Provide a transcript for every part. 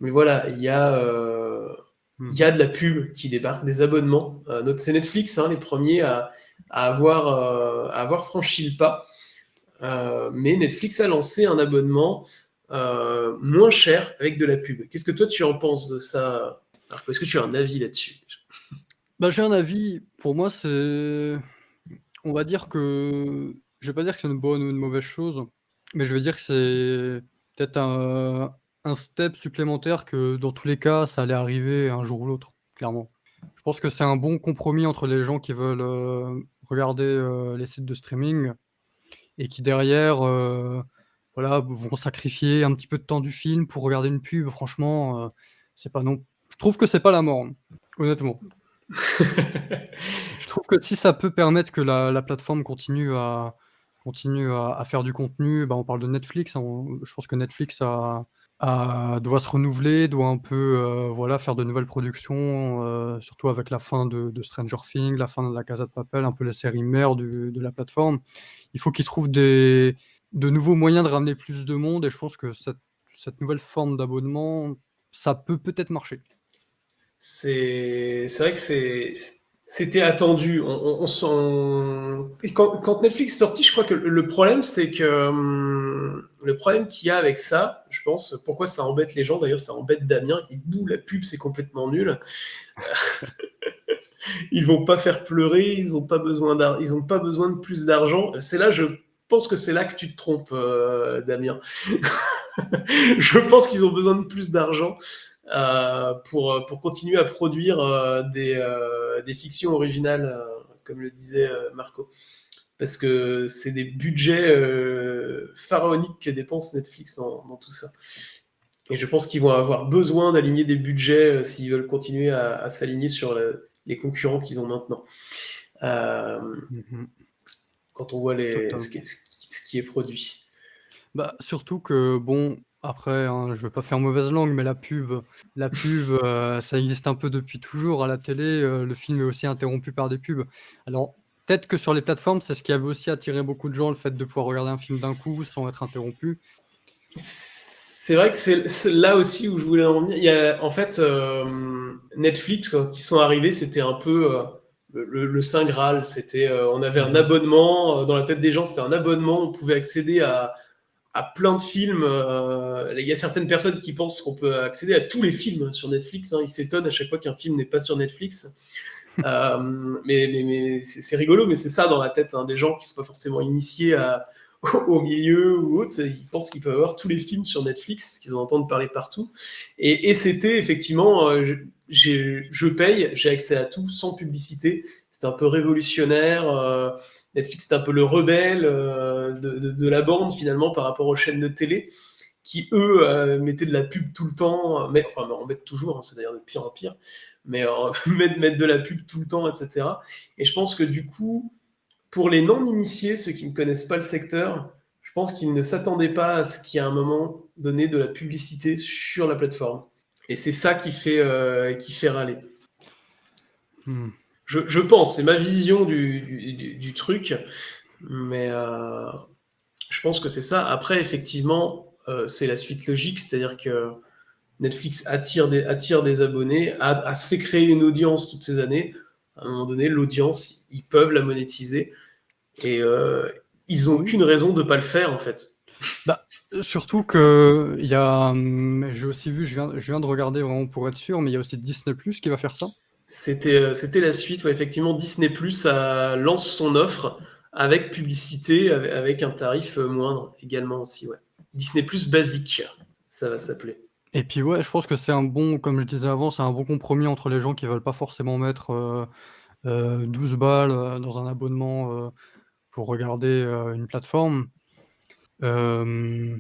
Mais voilà, il y Mhm. a de la pub qui débarque, des abonnements. C'est Netflix, hein, les premiers à avoir franchi le pas. Mais Netflix a lancé un abonnement moins cher avec de la pub. Qu'est-ce que toi tu en penses de ça, Marco? Est-ce que tu as un avis là-dessus? Bah, j'ai un avis, pour moi, on va dire que, je vais pas dire que c'est une bonne ou une mauvaise chose, mais je vais dire que c'est peut-être un step supplémentaire que dans tous les cas, ça allait arriver un jour ou l'autre, clairement. Je pense que c'est un bon compromis entre les gens qui veulent regarder les sites de streaming et qui derrière, voilà, vont sacrifier un petit peu de temps du film pour regarder une pub. Franchement, c'est pas non. Je trouve que c'est pas la mort, hein, honnêtement. Je trouve que si ça peut permettre que la plateforme continue à faire du contenu, bah, on parle de Netflix, hein, je pense que Netflix doit se renouveler, doit un peu, voilà, faire de nouvelles productions, surtout avec la fin de Stranger Things, la fin de La Casa de Papel, un peu la série mère de la plateforme. Il faut qu'ils trouvent de nouveaux moyens de ramener plus de monde et je pense que cette nouvelle forme d'abonnement, ça peut peut-être marcher. C'est vrai que c'était attendu. Et quand Netflix est sorti, je crois que le problème, c'est que le problème qu'il y a avec ça, je pense, pourquoi ça embête les gens, d'ailleurs, ça embête Damien qui dit bouh, la pub, c'est complètement nul. Ils vont pas faire pleurer, ils ont pas besoin de plus d'argent. C'est là, je pense que c'est là que tu te trompes, Damien. Je pense qu'ils ont besoin de plus d'argent pour continuer à produire des fictions originales, comme le disait Marco. Parce que c'est des budgets pharaoniques que dépense Netflix dans tout ça. Et je pense qu'ils vont avoir besoin d'aligner des budgets s'ils veulent continuer à s'aligner sur les concurrents qu'ils ont maintenant. Euh, Mhm. quand on voit Totalement. ce qui est produit. Bah, surtout que bon, après, hein, je veux pas faire mauvaise langue, mais ça existe un peu depuis toujours à la télé, le film est aussi interrompu par des pubs. Alors, peut-être que sur les plateformes, c'est ce qui avait aussi attiré beaucoup de gens, le fait de pouvoir regarder un film d'un coup sans être interrompu. C'est vrai que c'est là aussi où je voulais en venir. En fait, Netflix, quand ils sont arrivés, c'était un peu le Saint Graal. On avait un Mmh. abonnement, dans la tête des gens, c'était un abonnement, on pouvait accéder à plein de films. Il y a certaines personnes qui pensent qu'on peut accéder à tous les films sur Netflix, hein. Ils s'étonnent à chaque fois qu'un film n'est pas sur Netflix. Euh, mais c'est rigolo, mais c'est ça dans la tête, hein, des gens qui ne sont pas forcément initiés au milieu ou autre. Ils pensent qu'ils peuvent avoir tous les films sur Netflix, qu'ils en entendent parler partout. Et c'était effectivement, je paye, j'ai accès à tout sans publicité. C'était un peu révolutionnaire. Netflix, c'est un peu le rebelle de la bande finalement par rapport aux chaînes de télé qui eux mettaient de la pub tout le temps, mais enfin en mettent toujours, hein, c'est d'ailleurs de pire en pire, mais mettre de la pub tout le temps, etc. Et je pense que du coup, pour les non-initiés, ceux qui ne connaissent pas le secteur, je pense qu'ils ne s'attendaient pas à ce qu'il y ait à un moment donné de la publicité sur la plateforme. Et c'est ça qui fait râler. Mmh. Je pense, c'est ma vision du truc, mais je pense que c'est ça. Après, effectivement, c'est la suite logique, c'est-à-dire que Netflix attire des abonnés, s'est créé une audience toutes ces années. À un moment donné, l'audience, ils peuvent la monétiser et ils n'ont Oui. aucune raison de ne pas le faire en fait. Bah, surtout qu'il y a, j'ai aussi vu, je viens de regarder vraiment pour être sûr, mais il y a aussi Disney+ qui va faire ça. C'était la suite, ouais, effectivement. Disney Plus lance son offre avec publicité, avec un tarif moindre également aussi. Ouais. Disney Plus basique, ça va s'appeler. Et puis ouais, je pense que c'est un bon, comme je disais avant, c'est un bon compromis entre les gens qui veulent pas forcément mettre 12 balles dans un abonnement pour regarder une plateforme. Euh,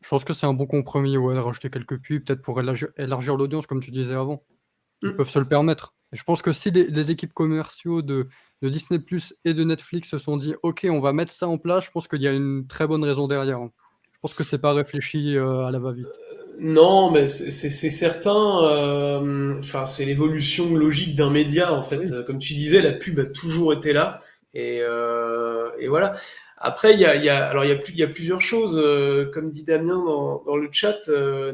je pense que c'est un bon compromis, ouais, de rajouter quelques pubs, peut-être pour élargir l'audience, comme tu disais avant. Ils Mm. peuvent se le permettre. Et je pense que si les équipes commerciaux de Disney+ et de Netflix se sont dit, OK, on va mettre ça en place, je pense qu'il y a une très bonne raison derrière, hein. Je pense que c'est pas réfléchi à la va-vite. Non, mais c'est certain. Enfin, c'est l'évolution logique d'un média en fait. Oui. Comme tu disais, la pub a toujours été là et voilà. Après, alors il y a plusieurs choses. Comme dit Damien dans le chat,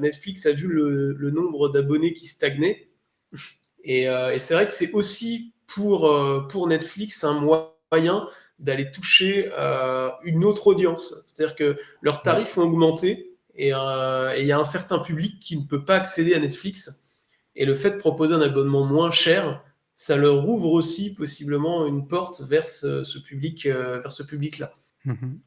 Netflix a vu le nombre d'abonnés qui stagnait. Et c'est vrai que c'est aussi pour Netflix un moyen d'aller toucher une autre audience. C'est-à-dire que leurs tarifs ont augmenté et il y a un certain public qui ne peut pas accéder à Netflix. Et le fait de proposer un abonnement moins cher, ça leur ouvre aussi possiblement une porte vers ce public-là. Mhm.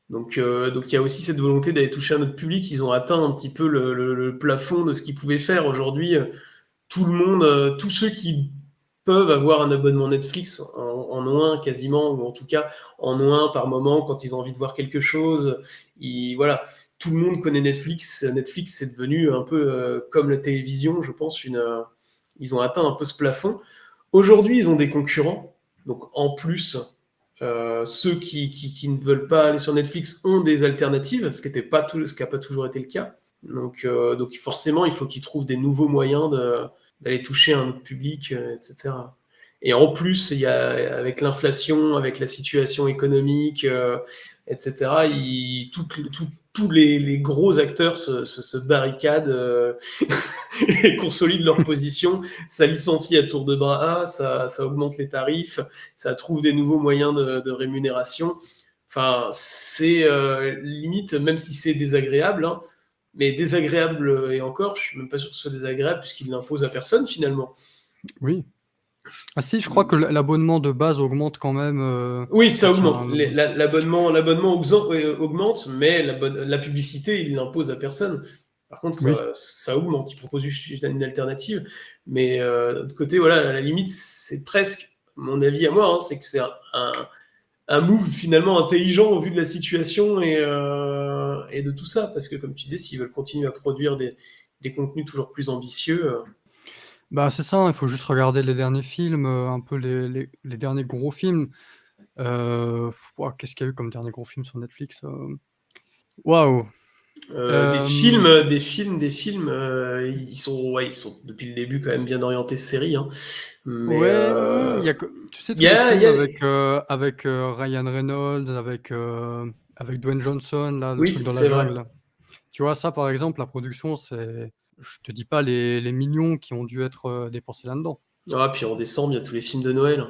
Donc il y a aussi cette volonté d'aller toucher un autre public. Ils ont atteint un petit peu le plafond de ce qu'ils pouvaient faire. Aujourd'hui, tout le monde, tous ceux qui peuvent avoir un abonnement Netflix en ont un quasiment, ou en tout cas en ont un par moment quand ils ont envie de voir quelque chose. Voilà, tout le monde connaît Netflix. Netflix, c'est devenu un peu comme la télévision, je pense. Ils ont atteint un peu ce plafond. Aujourd'hui, ils ont des concurrents. Donc en plus, ceux qui ne veulent pas aller sur Netflix ont des alternatives, ce qui n'a pas toujours été le cas. Donc forcément, il faut qu'ils trouvent des nouveaux moyens d'aller toucher un autre public, etc. Et en plus, avec l'inflation, avec la situation économique, etc., tous les gros acteurs se barricadent et consolident leur position. Ça licencie à tour de bras, ça augmente les tarifs, ça trouve des nouveaux moyens de rémunération. Enfin, c'est limite, même si c'est désagréable, hein, mais désagréable et encore, je suis même pas sûr que ce soit désagréable puisqu'il n'impose à personne finalement. Oui. Ah si, je crois que l'abonnement de base augmente quand même. Oui, ça augmente. Un- L'abonnement augmente, mais la publicité, il n'impose à personne. Par contre, Oui. ça augmente. Il propose juste une alternative. Mais d'autre côté, voilà, à la limite, c'est presque, mon avis à moi, hein, c'est que c'est un move finalement intelligent au vu de la situation et de tout ça. Parce que, comme tu disais, s'ils veulent continuer à produire des contenus toujours plus ambitieux. Bah, c'est ça, hein, il faut juste regarder les derniers films, un peu les derniers gros films. Ouah, qu'est-ce qu'il y a eu comme dernier gros film sur Netflix? Waouh! Des Hem, films, ils sont depuis le début quand même bien orientés série, hein. Mais ouais, il y a tu sais il y tous les a, il films y a- avec, Ryan Reynolds, avec Dwayne Johnson là, le truc oui, dans la c'est vrai. jungle là. Tu vois ça par exemple, la production c'est je te dis pas les millions qui ont dû être, dépensés là-dedans. Ah, puis en décembre, il y a tous les films de Noël.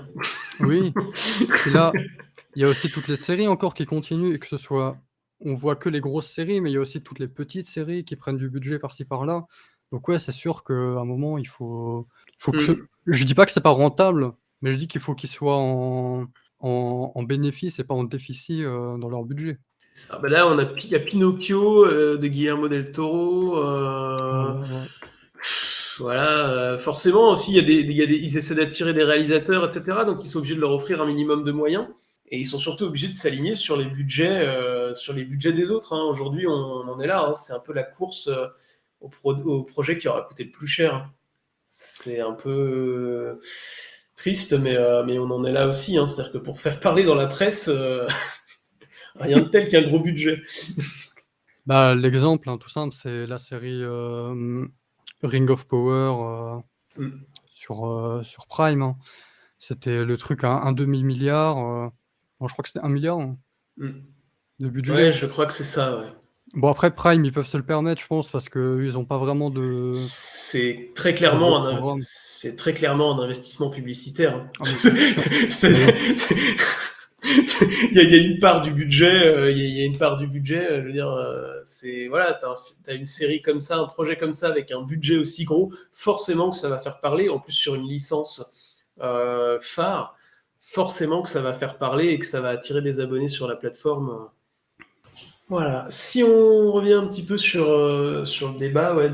Oui. Puis là, il y a aussi toutes les séries encore qui continuent et que ce soit on voit que les grosses séries, mais il y a aussi toutes les petites séries qui prennent du budget par-ci par-là. Donc ouais, c'est sûr qu'à un moment, il faut que ce Hmm. je dis pas que c'est pas rentable, mais je dis qu'il faut qu'ils soient en bénéfice et pas en déficit, dans leur budget. Ah, bah là, il y a Pinocchio de Guillermo del Toro. Ouais, ouais. Voilà, forcément aussi, ils essaient d'attirer des réalisateurs, etc. Donc ils sont obligés de leur offrir un minimum de moyens. Et ils sont surtout obligés de s'aligner sur les budgets des autres, hein. Aujourd'hui, on en est là, hein. C'est un peu la course au projet qui aura coûté le plus cher, hein. C'est un peu triste, mais on en est là aussi, hein. C'est-à-dire que pour faire parler dans la presse, rien de tel qu'un gros budget. Bah, l'exemple, hein, tout simple, c'est la série, Ring of Power, Mm, sur Prime, hein. C'était le truc à un demi-milliard, non, je crois que c'était 1 milliard, hein, mm. de budget. Ouais, je crois que c'est ça, ouais. Bon après Prime, ils peuvent se le permettre, je pense, parce qu'eux, ils ont pas vraiment de gros programmes. C'est très clairement un investissement publicitaire, hein. Ah mais c'est sûr. C'est- Mais il y a une part du budget, il y a une part du budget, je veux dire, c'est voilà, t'as une série comme ça, un projet comme ça avec un budget aussi gros, forcément que ça va faire parler. En plus sur une licence phare, forcément que ça va faire parler et que ça va attirer des abonnés sur la plateforme. Voilà. Si on revient un petit peu sur le débat, ouais,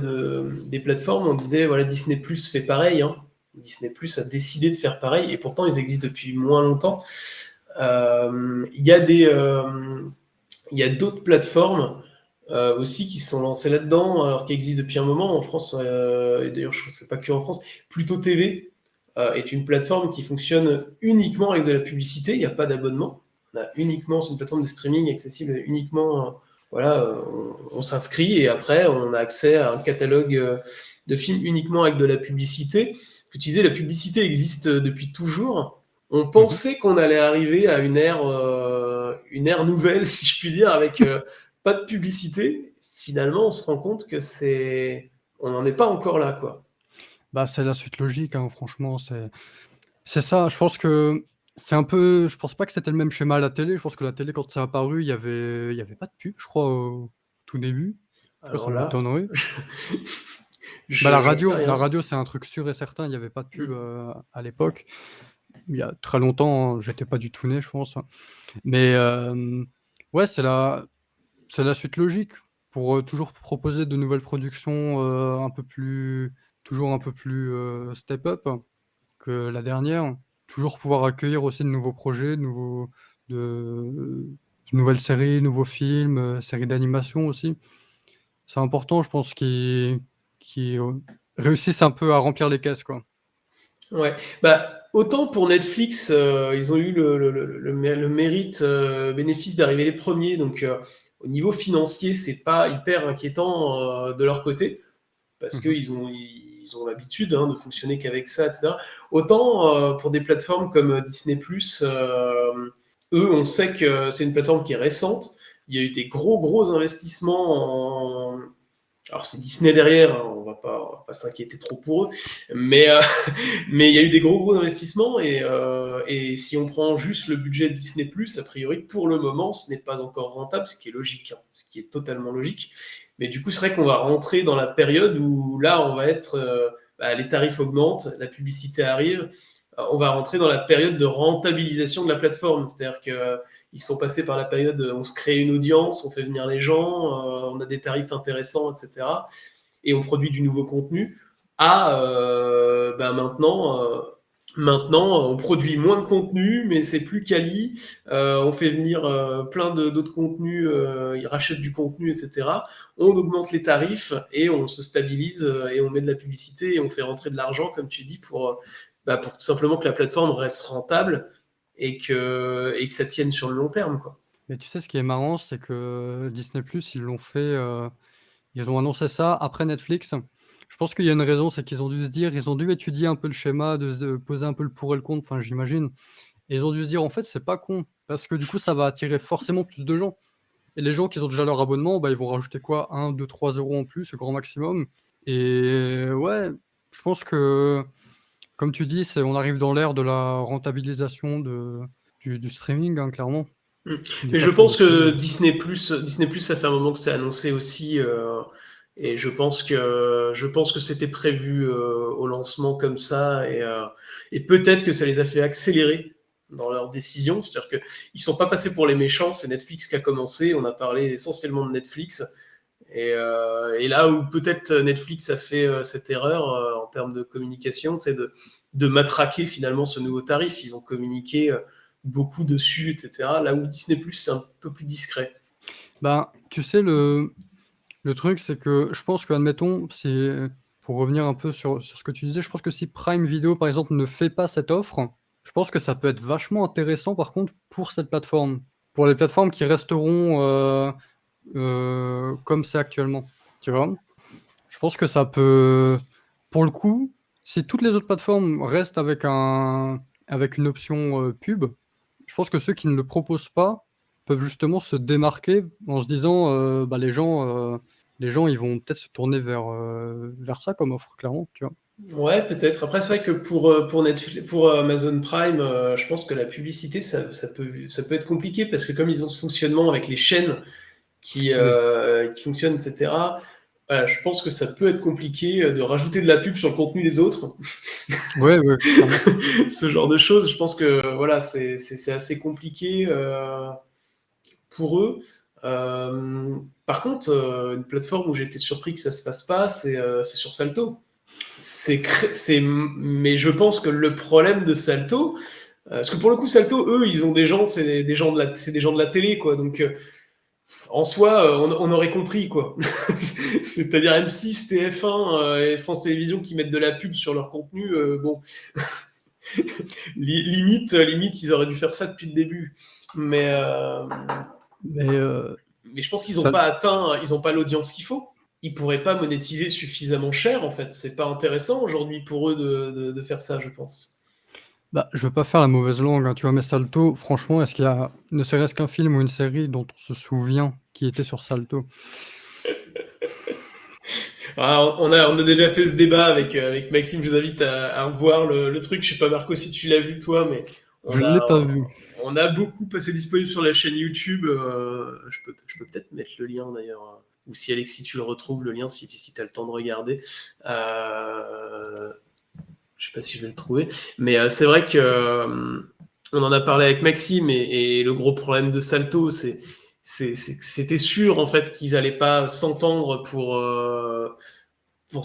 des plateformes, on disait voilà, Disney Plus fait pareil, hein. Disney Plus a décidé de faire pareil, et pourtant ils existent depuis moins longtemps. Il y a d'autres plateformes aussi qui se sont lancées là-dedans, alors qui existent depuis un moment en France, et d'ailleurs je crois que c'est pas que en France. Pluto TV est une plateforme qui fonctionne uniquement avec de la publicité, il n'y a pas d'abonnement. C'est une plateforme de streaming accessible uniquement, voilà, on s'inscrit et après on a accès à un catalogue de films uniquement avec de la publicité. Que tu disais, la publicité existe depuis toujours. On Mmh mh. pensait qu'on allait arriver à une ère nouvelle, si je puis dire, avec pas de publicité. Finalement, on se rend compte que on n'en est pas encore là, quoi. Bah, c'est la suite logique, hein, franchement, c'est ça. Je pense que c'est un peu je pense pas que c'était le même schéma à la télé. Je pense que la télé, quand c'est apparu, il y avait pas de pub, je crois, au tout début. En tout cas, Alors ça là, m'étonnerait. Bah, je j'en sais rien. c'est un truc sûr et certain, il y avait pas de pub, Mm. à l'époque. Il y a très longtemps, hein, j'étais pas du tout né, je pense, hein. Mais, ouais, c'est la suite logique pour, toujours proposer de nouvelles productions, toujours un peu plus, step up que la dernière. Toujours pouvoir accueillir aussi de nouveaux projets, de nouvelles séries, nouveaux films, séries d'animation aussi. C'est important, je pense, qu'ils réussissent un peu à remplir les caisses, quoi. Ouais, bah, autant pour Netflix, ils ont eu le mérite, bénéfice d'arriver les premiers, donc au niveau financier, c'est pas hyper inquiétant de leur côté, parce Mmh. qu'ils ont l'habitude hein, de fonctionner qu'avec ça, etc. Autant pour des plateformes comme Disney+, eux, on sait que c'est une plateforme qui est récente, il y a eu des gros investissements alors c'est Disney derrière, hein, on va pas s'inquiéter trop pour eux, mais mais il y a eu des gros investissements et si on prend juste le budget de Disney+, a priori pour le moment ce n'est pas encore rentable, ce qui est logique, hein, ce qui est totalement logique. Mais du coup c'est vrai qu'on va rentrer dans la période où là on va être, les tarifs augmentent, la publicité arrive, on va rentrer dans la période de rentabilisation de la plateforme, c'est-à-dire que ils sont passés par la période on se crée une audience, on fait venir les gens, on a des tarifs intéressants, etc. Et on produit du nouveau contenu, à maintenant, on produit moins de contenu, mais c'est plus quali. On fait venir plein d'autres contenus, ils rachètent du contenu, etc. On augmente les tarifs et on se stabilise et on met de la publicité et on fait rentrer de l'argent, comme tu dis, pour tout simplement que la plateforme reste rentable et que ça tienne sur le long terme, quoi. Mais tu sais, ce qui est marrant, c'est que Disney+, ils l'ont fait, ils ont annoncé ça après Netflix. Je pense qu'il y a une raison, c'est qu'ils ont dû se dire ils ont dû étudier un peu le schéma, de se poser un peu le pour et le contre, enfin, j'imagine. Et ils ont dû se dire: «En fait, c'est pas con», parce que du coup, ça va attirer forcément plus de gens. Et les gens qui ont déjà leur abonnement, bah, ils vont rajouter quoi? 1, 2, 3 € en plus, au grand maximum. Et ouais, je pense que, comme tu dis, on arrive dans l'ère de la rentabilisation du streaming, hein, clairement, Mm. des Mais je plateformes de pense que streaming. Disney+, ça fait un moment que c'est annoncé aussi, et je pense que c'était prévu au lancement comme ça, et peut-être que ça les a fait accélérer dans leur décision. C'est-à-dire que ils sont pas passés pour les méchants, c'est Netflix qui a commencé. On a parlé essentiellement de Netflix, et là où peut-être Netflix a fait cette erreur en termes de communication, c'est de matraquer finalement ce nouveau tarif. Ils ont communiqué beaucoup dessus, etc. Là où Disney+, c'est un peu plus discret. Ben, tu sais, le truc, c'est que je pense que, admettons, pour revenir un peu sur ce que tu disais, je pense que si Prime Video, par exemple, ne fait pas cette offre, je pense que ça peut être vachement intéressant, par contre, pour cette plateforme. Pour les plateformes qui resteront, comme c'est actuellement, tu vois? Je pense que ça peut pour le coup, si toutes les autres plateformes restent avec une option, pub, je pense que ceux qui ne le proposent pas peuvent justement se démarquer en se disant, bah, les gens, ils vont peut-être se tourner vers ça comme offre, clairement, tu vois? Ouais, peut-être. Après, c'est vrai que pour Netflix, pour Amazon Prime, je pense que la publicité, ça peut être compliqué parce que comme ils ont ce fonctionnement avec les chaînes Oui. qui fonctionnent, etc., voilà, je pense que ça peut être compliqué de rajouter de la pub sur le contenu des autres. Ouais, ouais, clairement. Ce genre de choses, je pense que voilà, c'est assez compliqué pour eux. Par contre, une plateforme où j'ai été surpris que ça se fasse pas, c'est sur Salto. Mais je pense que le problème de Salto, parce que pour le coup, Salto, eux, ils ont des gens, c'est des gens de la télé, quoi. Donc, en soi, on aurait compris, quoi. C'est-à-dire M6, TF1 et France Télévisions qui mettent de la pub sur leur contenu, bon, limite, ils auraient dû faire ça depuis le début. Mais, Mais je pense qu'ils n'ont ça pas atteint, ils n'ont pas l'audience qu'il faut. Ils pourraient pas monétiser suffisamment cher, en fait. C'est pas intéressant aujourd'hui pour eux de faire ça, je pense. Bah, je veux pas faire la mauvaise langue, hein, tu vois? Mais Salto, franchement, est-ce qu'il y a ne serait-ce qu'un film ou une série dont on se souvient qui était sur Salto? Ah, on a déjà fait ce débat avec Maxime. Je vous invite à revoir le truc. Je sais pas, Marco, si tu l'as vu toi, mais Je on ne l'ai a, pas vu. on a beaucoup passé disponible sur la chaîne YouTube. Je peux peut-être mettre le lien d'ailleurs. Ou si Alexis, tu le retrouves, le lien, si tu as le temps de regarder. Je sais pas si je vais le trouver. Mais c'est vrai que on en a parlé avec Maxime et le gros problème de Salto, c'est que c'était sûr en fait qu'ils allaient pas s'entendre pour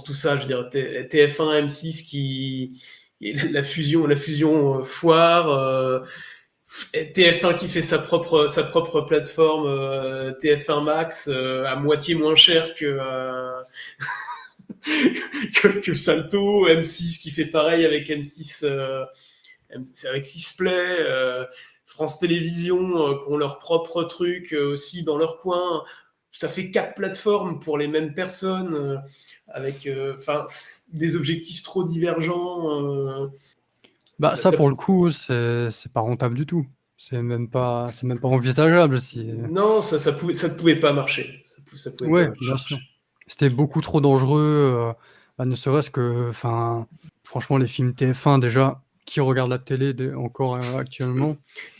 tout ça. Je veux dire, TF1, M6 la fusion foire. TF1 qui fait sa propre plateforme TF1 Max à moitié moins cher que Salto, M6 qui fait pareil avec M6 avec Sisplay, France Télévisions qui ont leur propre truc aussi dans leur coin. Ça fait 4 plateformes pour les mêmes personnes avec des objectifs trop divergents. Bah, Ça, ça, ça- pour le coup, c'est pas rentable du tout. C'est même pas envisageable si, non, ça ne pouvait pas marcher. Ça pouvait pas ouais, marcher. bien sûr. C'était beaucoup trop dangereux, bah, ne serait-ce que enfin, franchement, les films TF1 déjà, qui regarde la télé encore, actuellement? Et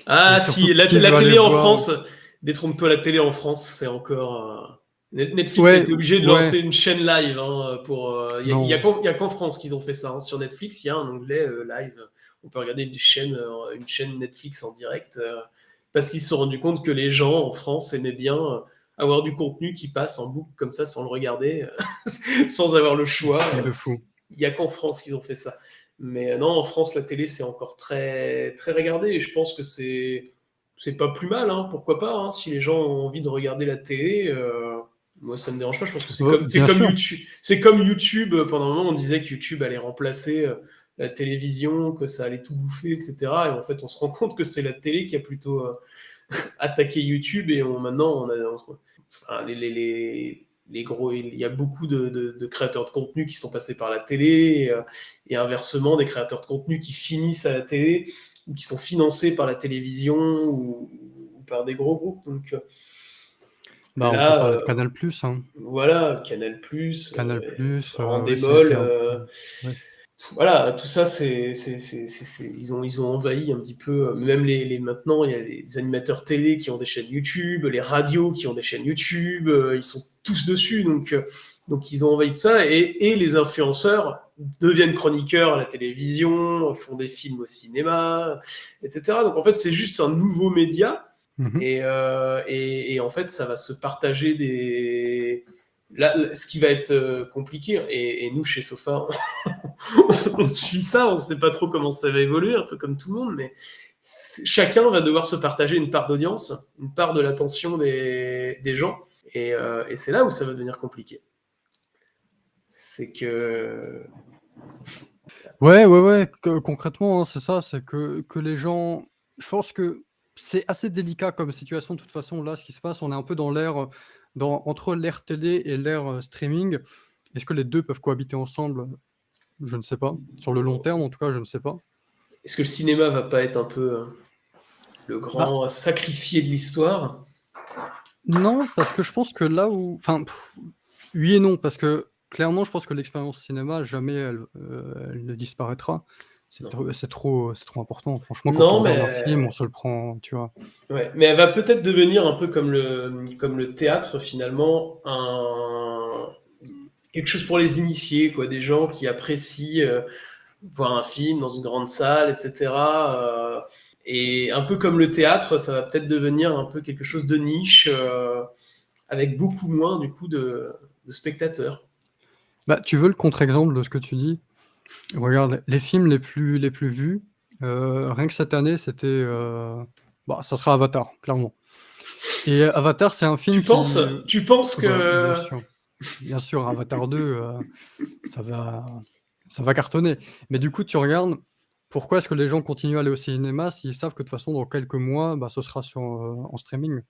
Ah surtout, si, la, qui la veut aller télé en voir France, détrompe-toi, la télé en France, c'est encore. Netflix a ouais, été obligé de ouais, lancer une chaîne live pour. non, Il y a qu'en France qu'ils ont fait ça. Hein. Sur Netflix, il y a un onglet live. On peut regarder une chaîne Netflix en direct parce qu'ils se sont rendus compte que les gens en France aimaient bien avoir du contenu qui passe en boucle comme ça sans le regarder, sans avoir le choix. truc de fou. Il y a qu'en France qu'ils ont fait ça. Mais non, en France, la télé, c'est encore très, très regardé. Et je pense que c'est pas plus mal, hein, pourquoi pas. Hein, si les gens ont envie de regarder la télé, moi, ça me dérange pas. Je pense que c'est Bien comme sûr. YouTube. C'est comme YouTube. Pendant un moment, on disait que YouTube allait remplacer la télévision, que ça allait tout bouffer, etc. Et en fait, on se rend compte que c'est la télé qui a plutôt attaqué YouTube. Et maintenant, enfin, les gros, il y a beaucoup de créateurs de contenu qui sont passés par la télé et inversement des créateurs de contenu qui finissent à la télé ou qui sont financés par la télévision ou par des gros groupes. Donc Bah, on peut là, parler de Canal+, hein. voilà, Canal+, Canal+, Endemol, ça a été un ouais. voilà, tout ça, ils ont envahi un petit peu, même maintenant, il y a les animateurs télé qui ont des chaînes YouTube, les radios qui ont des chaînes YouTube, ils sont tous dessus, donc ils ont envahi tout ça, et les influenceurs deviennent chroniqueurs à la télévision, font des films au cinéma, etc. Donc en fait, c'est juste un nouveau média, Mmh. et en fait, ça va se partager Là, ce qui va être compliqué, et nous, chez Sofa, on suit ça, on ne sait pas trop comment ça va évoluer, un peu comme tout le monde, mais chacun va devoir se partager une part d'audience, une part de l'attention des gens, et c'est là où ça va devenir compliqué. C'est que. Ouais, ouais, ouais, concrètement, hein, c'est ça, c'est que les gens je pense que c'est assez délicat comme situation de toute façon, là, ce qui se passe, on est un peu dans entre l'ère télé et l'ère, streaming. Est-ce que les 2 peuvent cohabiter ensemble? Je ne sais pas. Sur le long terme, en tout cas, je ne sais pas. Est-ce que le cinéma va pas être un peu le Bah, grand sacrifié de l'histoire? non, parce que je pense que là où enfin, oui et non, parce que clairement, je pense que l'expérience cinéma, jamais elle ne disparaîtra. Non. C'est trop important. Franchement, quand on Non, regarde un film, mais on se le prend, tu vois? ouais, mais elle va peut-être devenir un peu comme le théâtre, finalement, quelque chose pour les initiés, quoi, des gens qui apprécient voir un film dans une grande salle, etc. Et un peu comme le théâtre, ça va peut-être devenir un peu quelque chose de niche, avec beaucoup moins, du coup, de spectateurs. Bah, tu veux le contre-exemple de ce que tu dis? Regarde, les films les plus vus, rien que cette année, c'était, bah, ça sera Avatar, clairement. Et Avatar, c'est un Tu film penses, qui, tu penses bah, que bien sûr, Avatar 2, ça va ça va cartonner. Mais du coup, tu regardes, pourquoi est-ce que les gens continuent à aller au cinéma s'ils savent que de toute façon dans quelques mois, bah, ce sera en streaming?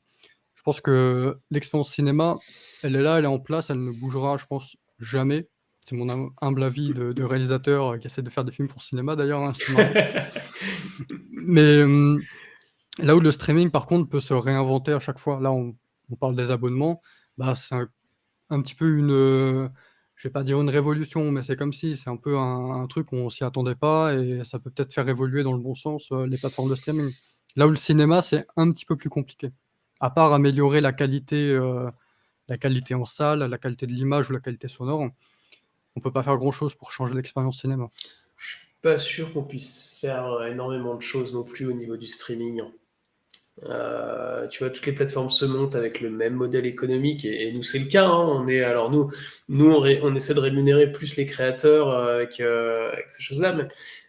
Je pense que l'expérience cinéma, elle est là, elle est en place, elle ne bougera, je pense, jamais. c'est mon humble avis de réalisateur qui essaie de faire des films pour cinéma d'ailleurs, hein, c'est marrant. Mais là où le streaming, par contre, peut se réinventer à chaque fois, là, on parle des abonnements, bah, c'est un petit peu je vais pas dire une révolution, mais c'est comme si, c'est un peu un truc où on s'y attendait pas et ça peut peut-être faire évoluer dans le bon sens les plateformes de streaming. Là où le cinéma, c'est un petit peu plus compliqué. À part améliorer la qualité en salle, la qualité de l'image ou la qualité sonore, on peut pas faire grand-chose pour changer l'expérience cinéma. Je suis pas sûr qu'on puisse faire énormément de choses non plus au niveau du streaming. Tu vois, toutes les plateformes se montent avec le même modèle économique et nous c'est le cas. Hein. On essaie de rémunérer plus les créateurs avec ces choses-là,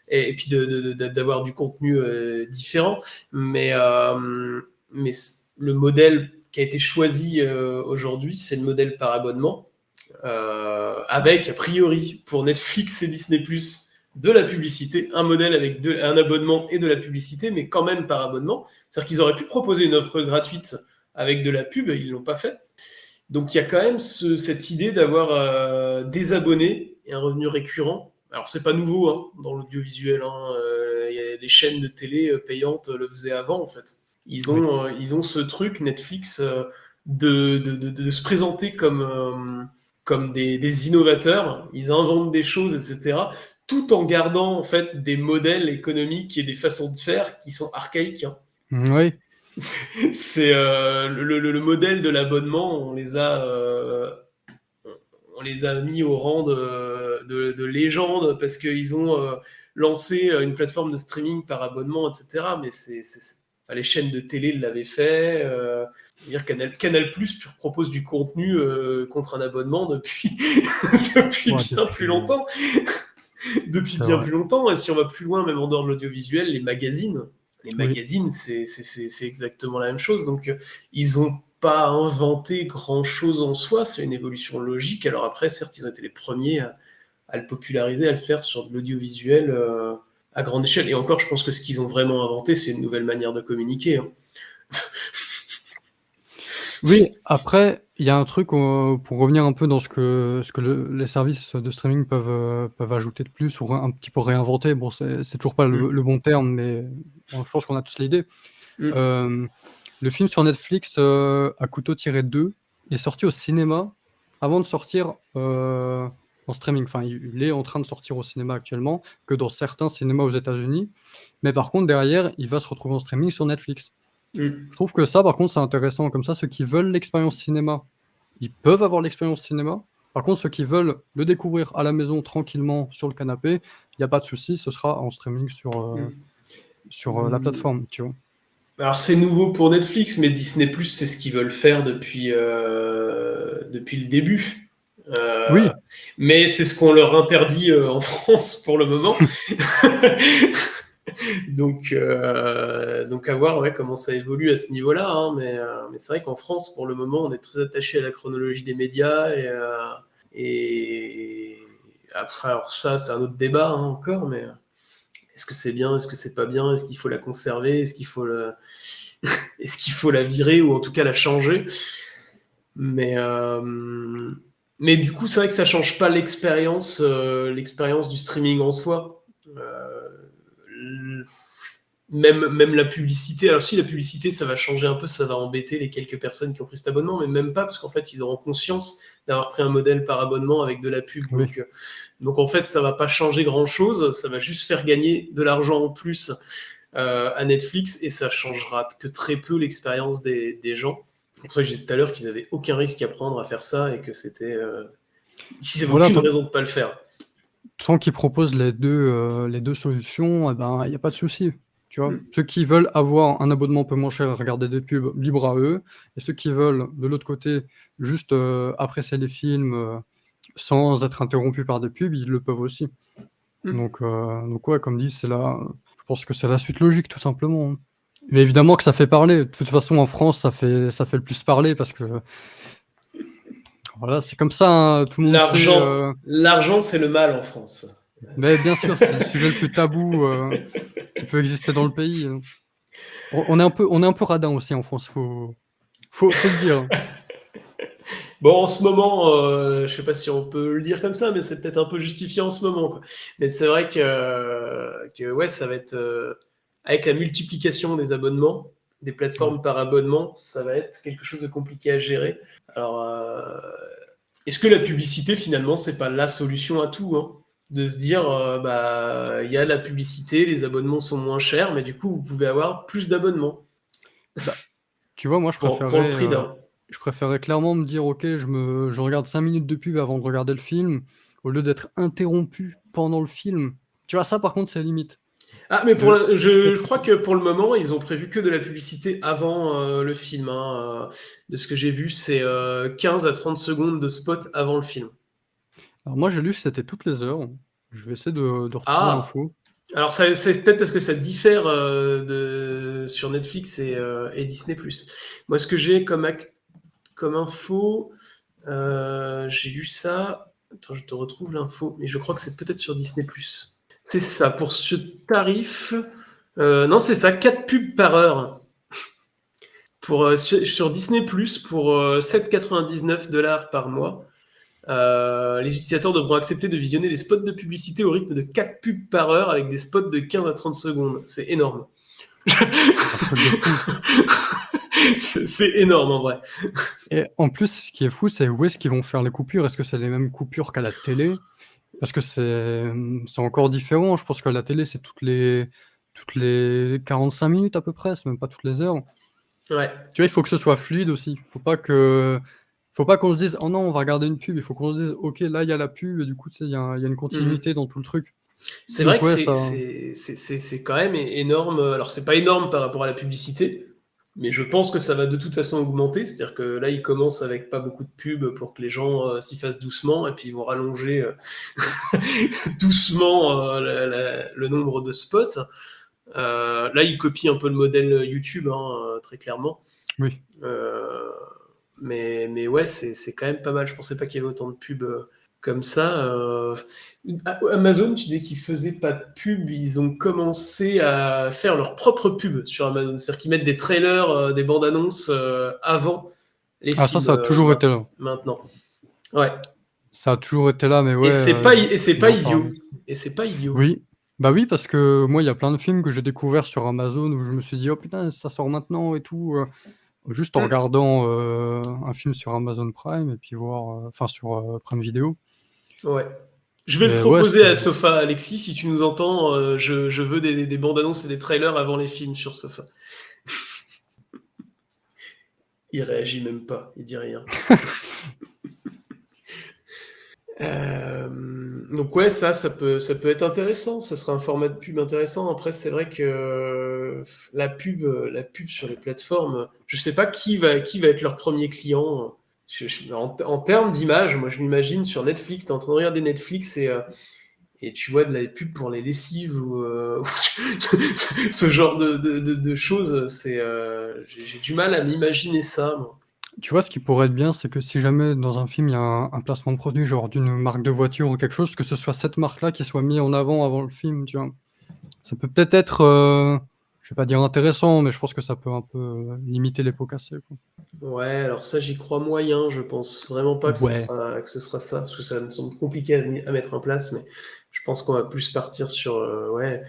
et puis d'avoir du contenu différent. Mais le modèle qui a été choisi aujourd'hui, c'est le modèle par abonnement, avec a priori pour Netflix et Disney+ de la publicité, un modèle avec un abonnement et de la publicité, mais quand même par abonnement. C'est-à-dire qu'ils auraient pu proposer une offre gratuite avec de la pub, ils ne l'ont pas fait. Donc il y a quand même cette idée d'avoir des abonnés et un revenu récurrent. Alors c'est pas nouveau hein, dans l'audiovisuel, hein. Les chaînes de télé payantes le faisaient avant en fait. Ils ont ce truc, Netflix, de se présenter comme des innovateurs. Ils inventent des choses, etc., tout en gardant en fait des modèles économiques et des façons de faire qui sont archaïques. Hein. Oui. C'est le modèle de l'abonnement, on les a mis au rang de légende parce qu'ils ont lancé une plateforme de streaming par abonnement, etc. Mais les chaînes de télé l'avaient fait. Dire Canal+ propose du contenu contre un abonnement depuis bien plus longtemps. Depuis bien plus longtemps. Et si on va plus loin, même en dehors de l'audiovisuel, les magazines, c'est exactement la même chose. Donc, ils n'ont pas inventé grand-chose en soi. C'est une évolution logique. Alors après, certes, ils ont été les premiers à le populariser, à le faire sur de l'audiovisuel à grande échelle. Et encore, je pense que ce qu'ils ont vraiment inventé, c'est une nouvelle manière de communiquer. Hein. Oui, après, il y a un truc, pour revenir un peu dans ce que les services de streaming peuvent ajouter de plus ou un petit peu réinventer. Bon, c'est toujours pas le bon terme, mais bon, je pense qu'on a tous l'idée. Le film sur Netflix, À couteau tiré 2, est sorti au cinéma avant de sortir en streaming. Enfin, il est en train de sortir au cinéma actuellement, que dans certains cinémas aux États-Unis. Mais par contre, derrière, il va se retrouver en streaming sur Netflix. Je trouve que ça, par contre, c'est intéressant. Comme ça, ceux qui veulent l'expérience cinéma, ils peuvent avoir l'expérience cinéma. Par contre, ceux qui veulent le découvrir à la maison tranquillement sur le canapé, il n'y a pas de souci, ce sera en streaming sur la plateforme, tu vois. Alors c'est nouveau pour Netflix, mais Disney+, c'est ce qu'ils veulent faire depuis le début. Oui. Mais c'est ce qu'on leur interdit en France pour le moment. Donc à voir comment ça évolue à ce niveau-là. Hein, mais c'est vrai qu'en France, pour le moment, on est très attaché à la chronologie des médias. Et après, alors ça, c'est un autre débat hein, encore, mais est-ce que c'est bien, est-ce que c'est pas bien, est-ce qu'il faut la conserver, est-ce qu'il faut la virer ou en tout cas la changer. Mais du coup, c'est vrai que ça change pas l'expérience du streaming en soi. Même la publicité. Alors si la publicité, ça va changer un peu, ça va embêter les quelques personnes qui ont pris cet abonnement, mais même pas, parce qu'en fait, ils auront conscience d'avoir pris un modèle par abonnement avec de la pub. Oui. Donc en fait, ça va pas changer grand-chose, ça va juste faire gagner de l'argent en plus à Netflix, et ça changera que très peu l'expérience des gens. C'est pour ça que j'ai dit tout à l'heure qu'ils n'avaient aucun risque à prendre à faire ça, et que c'était... Ils n'avaient aucune raison de ne pas le faire. Tant qu'ils proposent les deux solutions, il n'y a pas de souci. Tu vois, ceux qui veulent avoir un abonnement un peu moins cher et regarder des pubs, libre à eux. Et ceux qui veulent, de l'autre côté, juste apprécier les films sans être interrompus par des pubs, ils le peuvent aussi. Donc ouais, comme dit, je pense que c'est la suite logique, tout simplement. Mais évidemment que ça fait parler. De toute façon, en France, ça fait le plus parler parce que voilà, c'est comme ça, hein, tout le monde sait. L'argent, c'est le mal en France. Mais bien sûr, c'est le sujet le plus tabou qui peut exister dans le pays. On est un peu radin aussi en France, faut le dire. Bon, en ce moment, je sais pas si on peut le dire comme ça, mais c'est peut-être un peu justifié en ce moment, quoi. Mais c'est vrai que ouais, ça va être avec la multiplication des abonnements, des Ouais. plateformes par abonnement, ça va être quelque chose de compliqué à gérer. Alors, est-ce que la publicité, finalement, c'est pas la solution à tout, hein? De se dire, bah, il y a la publicité, les abonnements sont moins chers, mais du coup, vous pouvez avoir plus d'abonnements Bah, tu vois, moi, pour le prix d'un. je préférais clairement me dire: «OK, je regarde 5 minutes de pub avant de regarder le film», au lieu d'être interrompu pendant le film. Tu vois, ça, par contre, c'est limite. Ah, mais De je d'être crois que pour le moment, ils ont prévu que de la publicité avant le film, hein. De ce que j'ai vu, c'est 15 à 30 secondes de spot avant le film. Alors moi, j'ai lu que c'était toutes les heures. Je vais essayer de retrouver Ah! l'info. Alors, c'est peut-être parce que ça diffère sur Netflix et Disney+. Moi, ce que j'ai comme info, j'ai lu ça. Attends, je te retrouve l'info, mais je crois que c'est peut-être sur Disney+. C'est ça, pour ce tarif. Non, c'est ça, 4 pubs par heure. Sur Disney+, pour 7,99 $ par mois, les utilisateurs devront accepter de visionner des spots de publicité au rythme de 4 pubs par heure avec des spots de 15 à 30 secondes. C'est énorme. C'est un truc de fou. C'est énorme en vrai. Et en plus, ce qui est fou, c'est où est-ce qu'ils vont faire les coupures? Est-ce que c'est les mêmes coupures qu'à la télé? Parce que c'est encore différent. Je pense qu'à la télé, c'est toutes les 45 minutes à peu près, c'est même pas toutes les heures. Ouais. Tu vois, il faut que ce soit fluide aussi. Faut pas qu'on se dise: «Oh non, on va regarder une pub». Il faut qu'on se dise: «OK, là, il y a la pub» et du coup, tu sais, il y a une Mhm. continuité dans tout le truc. C'est vrai Donc que ouais, ça c'est quand même énorme. Alors, c'est pas énorme par rapport à la publicité, mais je pense que ça va de toute façon augmenter. C'est-à-dire que là, ils commencent avec pas beaucoup de pubs pour que les gens s'y fassent doucement, et puis ils vont rallonger doucement le nombre de spots. Là, ils copient un peu le modèle YouTube, hein, très clairement. oui. Euh, mais ouais, c'est quand même pas mal. Je pensais pas qu'il y avait autant de pubs comme ça. Amazon, tu dis qu'ils faisaient pas de pub, ils ont commencé à faire leur propre pub sur Amazon. C'est-à-dire qu'ils mettent des trailers, des bandes annonces avant les Ah ça, films ça a toujours été là. maintenant. Ouais. Ça a toujours été là, mais Et ouais, c'est je pas vais en idiot. parler. Et c'est pas idiot. Oui. Bah oui, parce que moi, il y a plein de films que j'ai découverts sur Amazon où je me suis dit: «Oh putain, ça sort maintenant et tout», juste en Hmm. regardant, un film sur Amazon Prime et puis voir, enfin sur, Prime Video Ouais. Je vais le et ouais, proposer c'est à Sofa, Alexis, si tu nous entends. Je veux des bandes annonces et des trailers avant les films sur Sofa. Il réagit même pas, il dit rien. Donc ouais, ça peut être intéressant. Ça sera un format de pub intéressant. Après, c'est vrai que la pub sur les plateformes, je sais pas qui va être leur premier client. En termes d'image, moi je m'imagine sur Netflix, t'es en train de regarder Netflix et tu vois de la pub pour les lessives ou ce genre de choses. J'ai du mal à m'imaginer ça, moi. tu vois, ce qui pourrait être bien, c'est que si jamais dans un film, il y a un placement de produit, genre d'une marque de voiture ou quelque chose, que ce soit cette marque-là qui soit mis en avant le film, tu vois? Ça peut peut-être être, je vais pas dire intéressant, mais je pense que ça peut un peu, limiter les pots cassés, quoi. Ouais, alors ça, j'y crois moyen. Je pense vraiment pas Ouais. que ce sera ça, parce que ça me semble compliqué à mettre en place, mais je pense qu'on va plus partir sur ouais,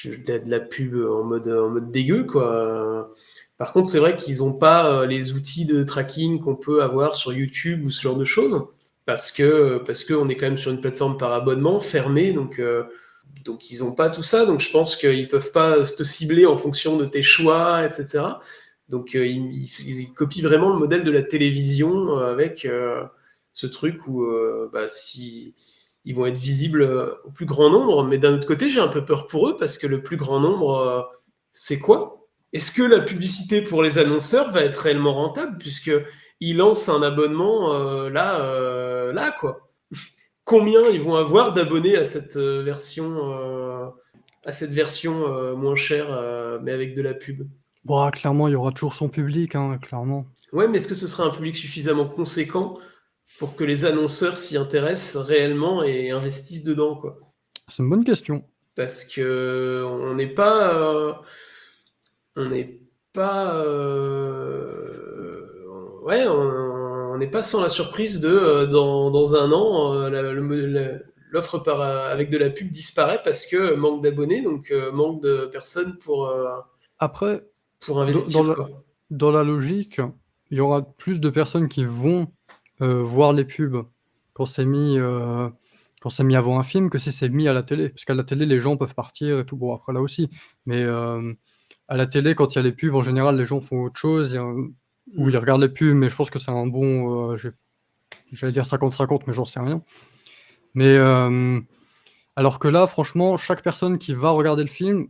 de la pub en mode dégueu, quoi. Par contre, c'est vrai qu'ils n'ont pas les outils de tracking qu'on peut avoir sur YouTube ou ce genre de choses, parce que on est quand même sur une plateforme par abonnement fermée, donc ils n'ont pas tout ça. Donc je pense qu'ils peuvent pas te cibler en fonction de tes choix, etc. Donc ils copient vraiment le modèle de la télévision avec ce truc où bah, si ils vont être visibles au plus grand nombre, mais d'un autre côté j'ai un peu peur pour eux parce que le plus grand nombre, c'est quoi? Est-ce que la publicité pour les annonceurs va être réellement rentable puisque ils lancent un abonnement là quoi? Combien ils vont avoir d'abonnés à cette version moins chère, mais avec de la pub? Bah, clairement, il y aura toujours son public, hein, clairement. Ouais, mais est-ce que ce sera un public suffisamment conséquent pour que les annonceurs s'y intéressent réellement et investissent dedans, quoi? C'est une bonne question. Parce que on n'est pas, ouais, on n'est pas sans la surprise de dans un an, l'offre avec de la pub disparaît parce que manque d'abonnés, donc manque de personnes Après, pour dans, dans investir, la, quoi. dans la logique, il y aura plus de personnes qui vont voir les pubs quand c'est mis, avant un film que si c'est mis à la télé. Parce qu'à la télé, les gens peuvent partir et tout. Bon, après là aussi. Mais à la télé, quand il y a les pubs, en général, les gens font autre chose. Ou ils regardent les pubs, mais je pense que c'est un bon. J'allais dire 50-50, mais j'en sais rien. Mais alors que là, franchement, chaque personne qui va regarder le film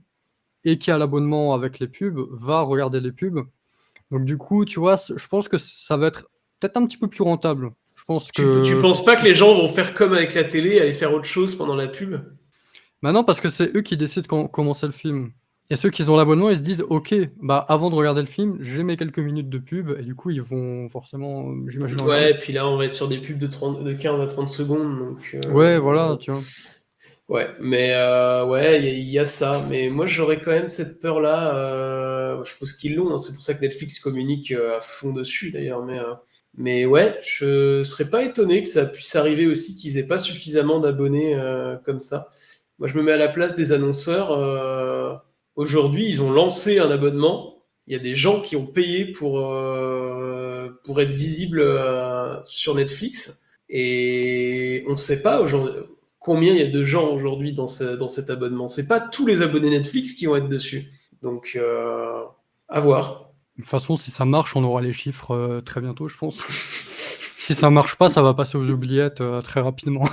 et qui a l'abonnement avec les pubs va regarder les pubs. Donc du coup, tu vois, je pense que ça va être peut-être un petit peu plus rentable. Je pense Tu que... penses pas que les gens vont faire comme avec la télé, aller faire autre chose pendant la pub? Maintenant, parce que c'est eux qui décident comment c'est le film. Et ceux qui ont l'abonnement, ils se disent, ok, bah avant de regarder le film, j'ai mes quelques minutes de pub, et du coup, ils vont forcément, j'imagine, regarder. Ouais, et puis là, on va être sur des pubs de 15 à 30 secondes, donc... Ouais, voilà, tu vois. Ouais, mais ouais, il y a ça. Mais moi, j'aurais quand même cette peur-là. Je suppose qu'ils l'ont, hein, c'est pour ça que Netflix communique à fond dessus, d'ailleurs. Mais ouais, je serais pas étonné que ça puisse arriver aussi qu'ils aient pas suffisamment d'abonnés comme ça. Moi, je me mets à la place des annonceurs. Aujourd'hui, ils ont lancé un abonnement. Il y a des gens qui ont payé pour être visibles sur Netflix. Et on ne sait pas aujourd'hui combien il y a de gens aujourd'hui dans cet abonnement. C'est pas tous les abonnés Netflix qui vont être dessus. Donc, à voir. De toute façon, si ça marche, on aura les chiffres très bientôt, je pense. Si ça marche pas, ça va passer aux oubliettes très rapidement.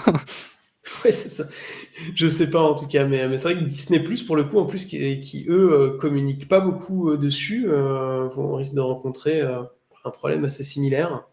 Ouais, c'est ça. Je sais pas en tout cas, mais c'est vrai que Disney Plus, pour le coup, en plus, qui eux communiquent pas beaucoup dessus, on risque de rencontrer un problème assez similaire.